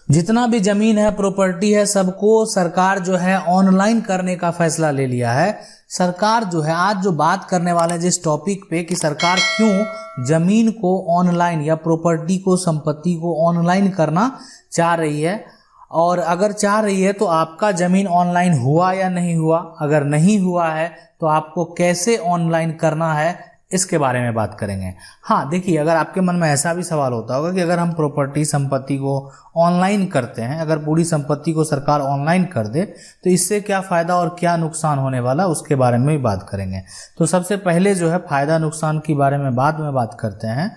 जितना भी जमीन है, प्रॉपर्टी है, सबको सरकार जो है ऑनलाइन करने का फैसला ले लिया है। सरकार जो है, आज जो बात करने वाले हैं जिस टॉपिक पे कि सरकार क्यों जमीन को ऑनलाइन या प्रॉपर्टी को, संपत्ति को ऑनलाइन करना चाह रही है, और अगर चाह रही है तो आपका जमीन ऑनलाइन हुआ या नहीं हुआ, अगर नहीं हुआ है तो आपको कैसे ऑनलाइन करना है, इसके बारे में बात करेंगे। हाँ देखिए, अगर आपके मन में ऐसा भी सवाल होता होगा कि अगर हम प्रॉपर्टी, संपत्ति को ऑनलाइन करते हैं, अगर पूरी संपत्ति को सरकार ऑनलाइन कर दे तो इससे क्या फ़ायदा और क्या नुकसान होने वाला, उसके बारे में भी बात करेंगे। तो सबसे पहले जो है फ़ायदा नुकसान के बारे में बाद में बात करते हैं,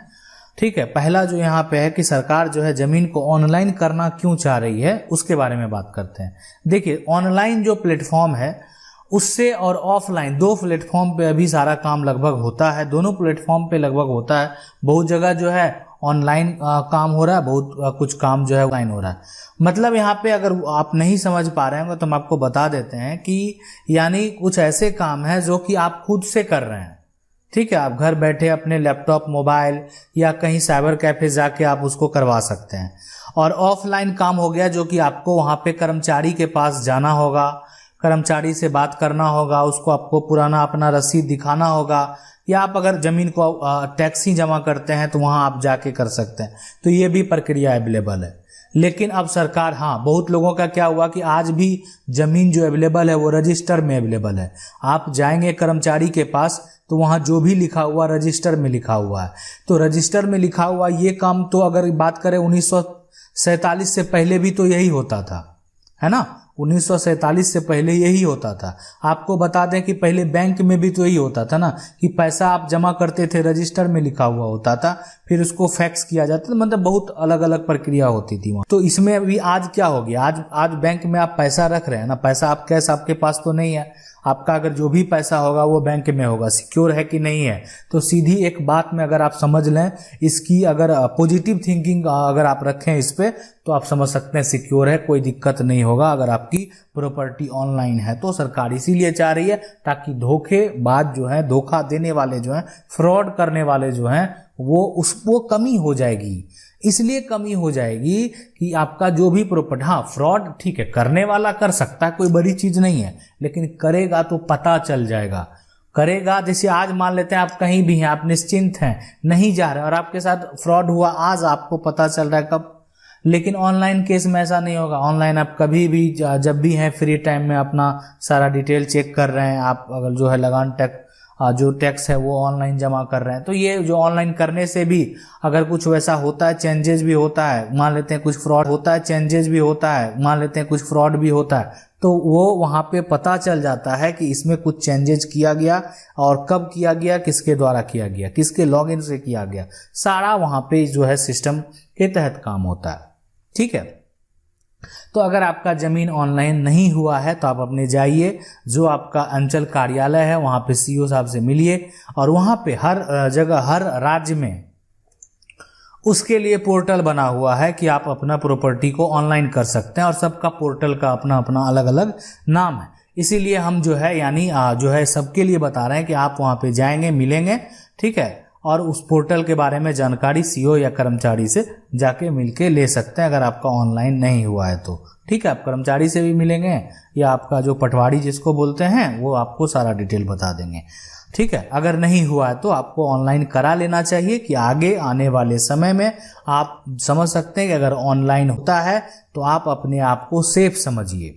ठीक है। पहला जो यहाँ पे है कि सरकार जो है ज़मीन को ऑनलाइन करना क्यों चाह रही है, उसके बारे में बात करते हैं। देखिए, ऑनलाइन जो प्लेटफॉर्म है उससे और ऑफलाइन, दो प्लेटफॉर्म पे अभी सारा काम लगभग होता है, दोनों प्लेटफॉर्म पे लगभग होता है। बहुत जगह जो है ऑनलाइन काम हो रहा है, बहुत कुछ काम जो है ऑनलाइन हो रहा है। मतलब यहाँ पे अगर आप नहीं समझ पा रहे हैं तो हम आपको बता देते हैं कि यानी कुछ ऐसे काम है जो कि आप खुद से कर रहे हैं, ठीक है। आप घर बैठे अपने लैपटॉप, मोबाइल या कहीं साइबर कैफे जाके आप उसको करवा सकते हैं। और ऑफलाइन काम हो गया जो कि आपको वहाँ पे कर्मचारी के पास जाना होगा, कर्मचारी से बात करना होगा, उसको आपको पुराना अपना रसीद दिखाना होगा, या आप अगर ज़मीन को टैक्स ही जमा करते हैं तो वहाँ आप जाके कर सकते हैं। तो ये भी प्रक्रिया अवेलेबल है। लेकिन अब सरकार, हाँ बहुत लोगों का क्या हुआ कि आज भी ज़मीन जो अवेलेबल है वो रजिस्टर में अवेलेबल है। आप जाएंगे कर्मचारी के पास तो वहाँ जो भी लिखा हुआ रजिस्टर में लिखा हुआ है। तो रजिस्टर में लिखा हुआ ये काम, तो अगर बात करें 1947 से पहले भी तो यही होता था, है ना। 1947 से पहले यही होता था। आपको बता दें कि पहले बैंक में भी तो यही होता था ना, कि पैसा आप जमा करते थे, रजिस्टर में लिखा हुआ होता था, फिर उसको फैक्स किया जाता था, मतलब बहुत अलग अलग प्रक्रिया होती थी वहाँ। तो इसमें अभी आज क्या हो गया, आज बैंक में आप पैसा रख रहे हैं ना, पैसा आप कैश आपके पास तो नहीं है, आपका अगर जो भी पैसा होगा वो बैंक में होगा, सिक्योर है कि नहीं है। तो सीधी एक बात में अगर आप समझ लें, इसकी अगर पॉजिटिव थिंकिंग अगर आप रखें इस पे, तो आप समझ सकते हैं सिक्योर है, कोई दिक्कत नहीं होगा अगर आपकी प्रॉपर्टी ऑनलाइन है। तो सरकार इसीलिए चाह रही है ताकि धोखेबाज जो है, धोखा देने वाले जो हैं, फ्रॉड करने वाले जो हैं, वो कमी हो जाएगी। इसलिए कमी हो जाएगी कि आपका जो भी प्रॉपर्टी, हाँ फ्रॉड ठीक है, करने वाला कर सकता है, कोई बड़ी चीज नहीं है, लेकिन करेगा तो पता चल जाएगा। करेगा, जैसे आज मान लेते हैं आप कहीं भी हैं, आप निश्चिंत हैं, नहीं जा रहे और आपके साथ फ्रॉड हुआ, आज आपको पता चल रहा है कब। लेकिन ऑनलाइन केस में ऐसा नहीं होगा। ऑनलाइन आप कभी भी जब भी हैं फ्री टाइम में अपना सारा डिटेल चेक कर रहे हैं, आप अगर जो है लगान जो टैक्स है वो ऑनलाइन जमा कर रहे हैं। तो ये जो ऑनलाइन करने से भी अगर कुछ वैसा होता है, चेंजेस भी होता है, मान लेते हैं कुछ फ्रॉड होता है, चेंजेस भी होता है, मान लेते हैं कुछ फ्रॉड भी होता है, तो वो वहाँ पे पता चल जाता है कि इसमें कुछ चेंजेस किया गया और कब किया गया, किसके द्वारा किया गया, किसके लॉगिन से किया गया, सारा वहाँ पे जो है सिस्टम के तहत काम होता है, ठीक है। तो अगर आपका ज़मीन ऑनलाइन नहीं हुआ है तो आप अपने जाइए, जो आपका अंचल कार्यालय है वहाँ पे सीओ साहब से मिलिए, और वहाँ पे हर जगह, हर राज्य में उसके लिए पोर्टल बना हुआ है कि आप अपना प्रॉपर्टी को ऑनलाइन कर सकते हैं, और सबका पोर्टल का अपना अपना अलग अलग नाम है। इसीलिए हम जो है यानी जो है सबके लिए बता रहे हैं कि आप वहाँ पे जाएंगे, मिलेंगे, ठीक है, और उस पोर्टल के बारे में जानकारी सीओ या कर्मचारी से जाके मिलके ले सकते हैं अगर आपका ऑनलाइन नहीं हुआ है तो, ठीक है। आप कर्मचारी से भी मिलेंगे या आपका जो पटवारी जिसको बोलते हैं वो आपको सारा डिटेल बता देंगे, ठीक है। अगर नहीं हुआ है तो आपको ऑनलाइन करा लेना चाहिए कि आगे आने वाले समय में आप समझ सकते हैं कि अगर ऑनलाइन होता है तो आप अपने आप को सेफ समझिए,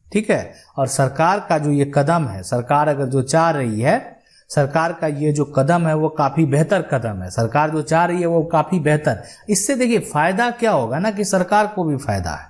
ठीक है। और सरकार का जो ये कदम है, सरकार अगर जो चाह रही है, सरकार का ये जो कदम है वो काफ़ी बेहतर कदम है। सरकार जो चाह रही है वो काफ़ी बेहतर, इससे देखिए फ़ायदा क्या होगा ना कि सरकार को भी फ़ायदा है।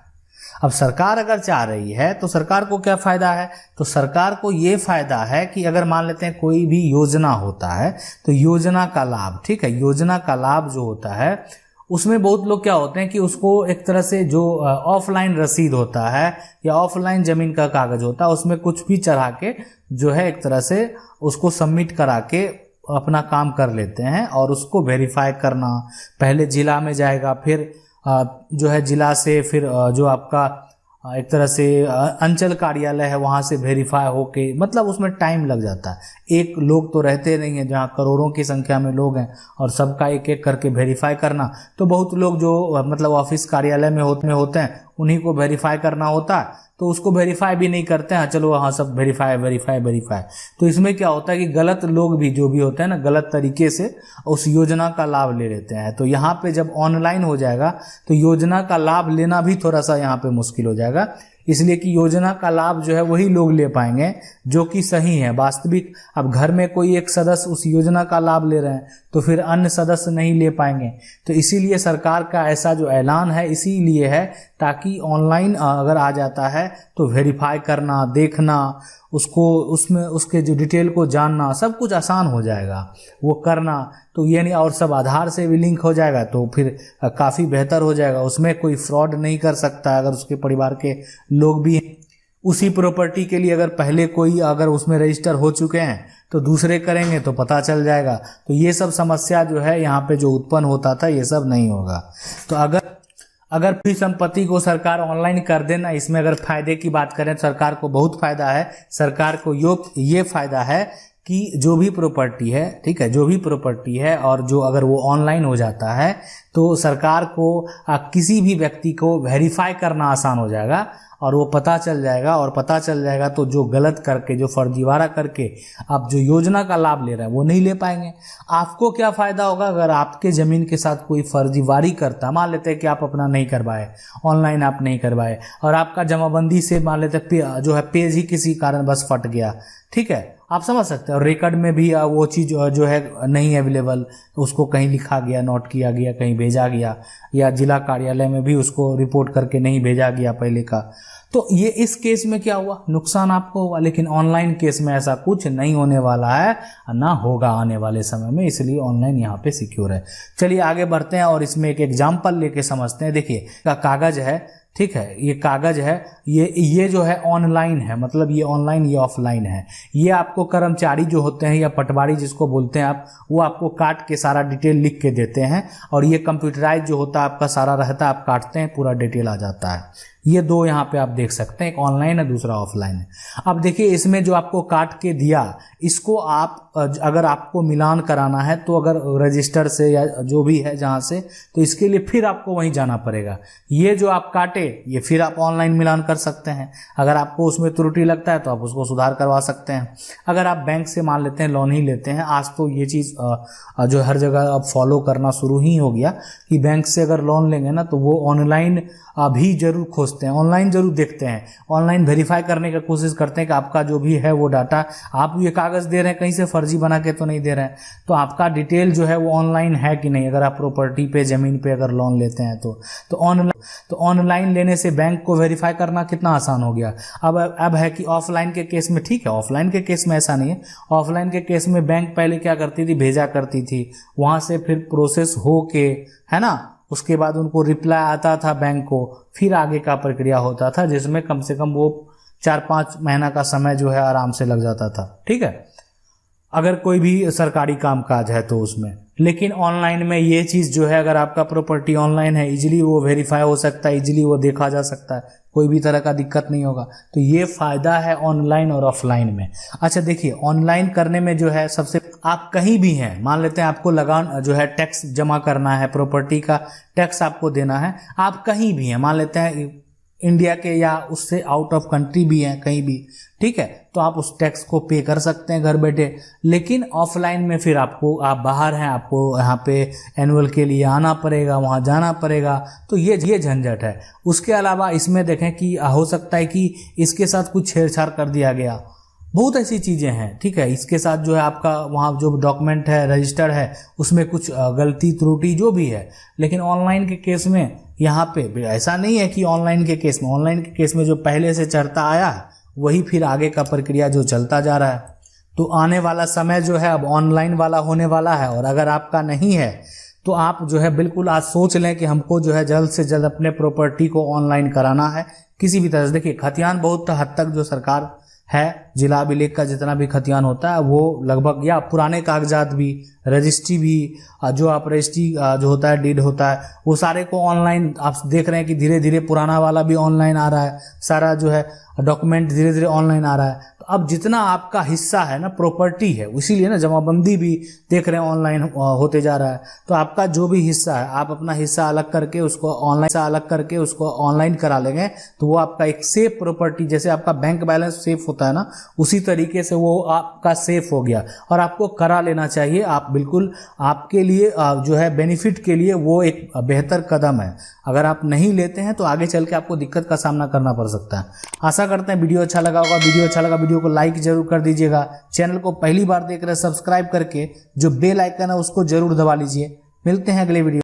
अब सरकार अगर चाह रही है तो सरकार को क्या फ़ायदा है, तो सरकार को ये फ़ायदा है कि अगर मान लेते हैं कोई भी योजना होता है तो योजना का लाभ, ठीक है, योजना का लाभ जो होता है उसमें बहुत लोग क्या होते हैं कि उसको एक तरह से जो ऑफलाइन रसीद होता है या ऑफलाइन ज़मीन का कागज़ होता है उसमें कुछ भी चढ़ा के जो है एक तरह से उसको सबमिट करा के अपना काम कर लेते हैं, और उसको वेरीफाई करना, पहले जिला में जाएगा, फिर जो है जिला से फिर जो आपका एक तरह से अंचल कार्यालय है वहाँ से वेरीफाई होके, मतलब उसमें टाइम लग जाता है। एक लोग तो रहते नहीं हैं, जहाँ करोड़ों की संख्या में लोग हैं और सबका एक एक करके वेरीफाई करना, तो बहुत लोग जो मतलब ऑफिस कार्यालय में होते हैं उन्हीं को वेरीफाई करना होता है, तो उसको वेरीफाई भी नहीं करते हैं, चलो हाँ सब वेरीफाई वेरीफाई वेरीफाई। तो इसमें क्या होता है कि गलत लोग भी जो भी होते हैं ना, गलत तरीके से उस योजना का लाभ ले लेते हैं। तो यहाँ पे जब ऑनलाइन हो जाएगा तो योजना का लाभ लेना भी थोड़ा सा यहाँ पे मुश्किल हो जाएगा, इसलिए कि योजना का लाभ जो है वही लोग ले पाएंगे जो कि सही है वास्तविक। अब घर में कोई एक सदस्य उस योजना का लाभ ले रहे हैं तो फिर अन्य सदस्य नहीं ले पाएंगे। तो इसीलिए सरकार का ऐसा जो ऐलान है इसीलिए है ताकि ऑनलाइन अगर आ जाता है तो वेरीफाई करना, देखना, उसको उसमें उसके जो डिटेल को जानना सब कुछ आसान हो जाएगा वो करना। तो ये नहीं, और सब आधार से भी लिंक हो जाएगा तो फिर काफ़ी बेहतर हो जाएगा। उसमें कोई फ्रॉड नहीं कर सकता अगर उसके परिवार के लोग भी उसी प्रॉपर्टी के लिए अगर पहले कोई अगर उसमें रजिस्टर हो चुके हैं तो दूसरे करेंगे तो पता चल जाएगा। तो ये सब समस्या जो है यहाँ पे जो उत्पन्न होता था ये सब नहीं होगा। तो अगर फिर संपत्ति को सरकार ऑनलाइन कर देना, इसमें अगर फायदे की बात करें तो सरकार को बहुत फायदा है। सरकार को ये फायदा है कि जो भी प्रॉपर्टी है, ठीक है, जो भी प्रॉपर्टी है और जो अगर वो ऑनलाइन हो जाता है तो सरकार को किसी भी व्यक्ति को वेरीफाई करना आसान हो जाएगा और वो पता चल जाएगा। और पता चल जाएगा तो जो गलत करके, जो फर्जीवाड़ा करके आप जो योजना का लाभ ले रहे हैं वो नहीं ले पाएंगे। आपको क्या फ़ायदा होगा अगर आपके ज़मीन के साथ कोई फर्जीवाड़ी करता, मान लेते हैं कि आप अपना नहीं करवाए, ऑनलाइन आप नहीं करवाए और आपका जमाबंदी से मान लेते जो है पेज ही किसी कारण बस फट गया, ठीक है, आप समझ सकते हैं, और रिकॉर्ड में भी वो चीज़ जो है नहीं अवेलेबल, उसको कहीं लिखा गया, नोट किया गया, कहीं भेजा गया, या जिला कार्यालय में भी उसको रिपोर्ट करके नहीं भेजा गया पहले का, तो ये इस केस में क्या हुआ, नुकसान आपको हुआ। लेकिन ऑनलाइन केस में ऐसा कुछ नहीं होने वाला है, ना होगा आने वाले समय में, इसलिए ऑनलाइन यहाँ पे सिक्योर है। चलिए आगे बढ़ते हैं और इसमें एक एग्जाम्पल लेके समझते हैं। देखिए कागज है, ठीक है, ये कागज है, ये जो है ऑनलाइन है, मतलब ये ऑनलाइन ये ऑफलाइन है। ये आपको कर्मचारी जो होते हैं या पटवारी जिसको बोलते हैं आप, वो आपको काट के सारा डिटेल लिख के देते हैं और ये कंप्यूटराइज जो होता है आपका सारा रहता है, आप काटते हैं पूरा डिटेल आ जाता है। ये दो यहाँ पे आप देख सकते हैं, एक ऑनलाइन है दूसरा ऑफलाइन है। अब देखिए इसमें जो आपको काट के दिया, इसको आप अगर आपको मिलान कराना है तो अगर रजिस्टर से या जो भी है जहाँ से, तो इसके लिए फिर आपको वहीं जाना पड़ेगा। ये जो आप काटे ये फिर आप ऑनलाइन मिलान कर सकते हैं। अगर आपको उसमें त्रुटि लगता है तो आप उसको सुधार करवा सकते हैं। अगर आप बैंक से मान लेते हैं, लोन ही लेते हैं, आज तो ये चीज़ जो हर जगह अब फॉलो करना शुरू ही हो गया कि बैंक से अगर लोन लेंगे ना तो वो ऑनलाइन भी जरूर खोजते हैं, ऑनलाइन जरूर देखते हैं, ऑनलाइन वेरीफाई करने की कोशिश करते हैं कि आपका जो भी है वो डाटा, आप ये कागज़ दे रहे हैं कहीं से फर्जी बना के तो नहीं दे रहे हैं, तो आपका डिटेल जो है वो ऑनलाइन है कि नहीं। अगर आप प्रॉपर्टी पे, ज़मीन पे अगर लोन लेते हैं तो ऑनलाइन लेने से बैंक को वेरीफाई करना कितना आसान हो गया। अब है कि ऑफलाइन के केस में, ठीक है, ऑफलाइन के केस में ऐसा नहीं है। ऑफलाइन के केस में बैंक पहले क्या करती थी, भेजा करती थी, वहाँ से फिर प्रोसेस हो के, है ना, उसके बाद उनको रिप्लाई आता था बैंक को, फिर आगे का प्रक्रिया होता था जिसमें कम से कम वो 4-5 महीना का समय जो है आराम से लग जाता था, ठीक है, अगर कोई भी सरकारी कामकाज है तो उसमें। लेकिन ऑनलाइन में ये चीज़ जो है, अगर आपका प्रॉपर्टी ऑनलाइन है, इजीली वो वेरीफाई हो सकता है, इजीली वो देखा जा सकता है, कोई भी तरह का दिक्कत नहीं होगा। तो ये फ़ायदा है ऑनलाइन और ऑफलाइन में। अच्छा देखिए, ऑनलाइन करने में जो है सबसे, आप कहीं भी हैं, मान लेते हैं आपको लगान जो है टैक्स जमा करना है, प्रॉपर्टी का टैक्स आपको देना है, आप कहीं भी हैं, मान लेते हैं इंडिया के या उससे आउट ऑफ कंट्री भी हैं कहीं भी, ठीक है, तो आप उस टैक्स को पे कर सकते हैं घर बैठे। लेकिन ऑफलाइन में फिर आप बाहर हैं, आपको यहाँ पे एनुअल के लिए आना पड़ेगा, वहाँ जाना पड़ेगा, तो ये झंझट है। उसके अलावा इसमें देखें कि हो सकता है कि इसके साथ कुछ छेड़छाड़ कर दिया गया, बहुत ऐसी चीज़ें हैं, ठीक है, इसके साथ जो है आपका वहाँ जो डॉक्यूमेंट है, रजिस्टर है, उसमें कुछ गलती त्रुटि जो भी है। लेकिन ऑनलाइन के केस में यहाँ पे ऐसा नहीं है कि ऑनलाइन के केस में जो पहले से चलता आया है वही फिर आगे का प्रक्रिया जो चलता जा रहा है। तो आने वाला समय जो है अब ऑनलाइन वाला होने वाला है, और अगर आपका नहीं है तो आप जो है बिल्कुल आज सोच लें कि हमको जो है जल्द से जल्द अपने प्रॉपर्टी को ऑनलाइन कराना है किसी भी तरह से। देखिए खतियान बहुत हद तक जो सरकार है जिला अभिलेख का जितना भी खतियान होता है वो लगभग, या पुराने कागजात भी, रजिस्ट्री भी, जो आप रजिस्ट्री जो होता है, डीड होता है, वो सारे को ऑनलाइन आप देख रहे हैं कि धीरे धीरे पुराना वाला भी ऑनलाइन आ रहा है, सारा जो है डॉक्यूमेंट धीरे धीरे ऑनलाइन आ रहा है। तो अब जितना आपका हिस्सा है ना, प्रॉपर्टी है, इसीलिए ना जमाबंदी भी देख रहे हैं ऑनलाइन होते जा रहा है। तो आपका जो भी हिस्सा है, आप अपना हिस्सा अलग करके उसको ऑनलाइन करा लेंगे तो वो आपका एक सेफ प्रॉपर्टी, जैसे आपका बैंक बैलेंस सेफ होता है ना, उसी तरीके से वो आपका सेफ हो गया। और आपको करा लेना चाहिए। आप बिल्कुल, आपके लिए जो है बेनिफिट के लिए वो एक बेहतर कदम है। अगर आप नहीं लेते हैं तो आगे चल के आपको दिक्कत का सामना करना पड़ सकता है। आशा करते हैं वीडियो अच्छा लगा होगा। वीडियो को लाइक जरूर कर दीजिएगा। चैनल को पहली बार देख रहे हैं सब्सक्राइब करके जो बेल आइकन है उसको जरूर दबा लीजिए। मिलते हैं अगले वीडियो।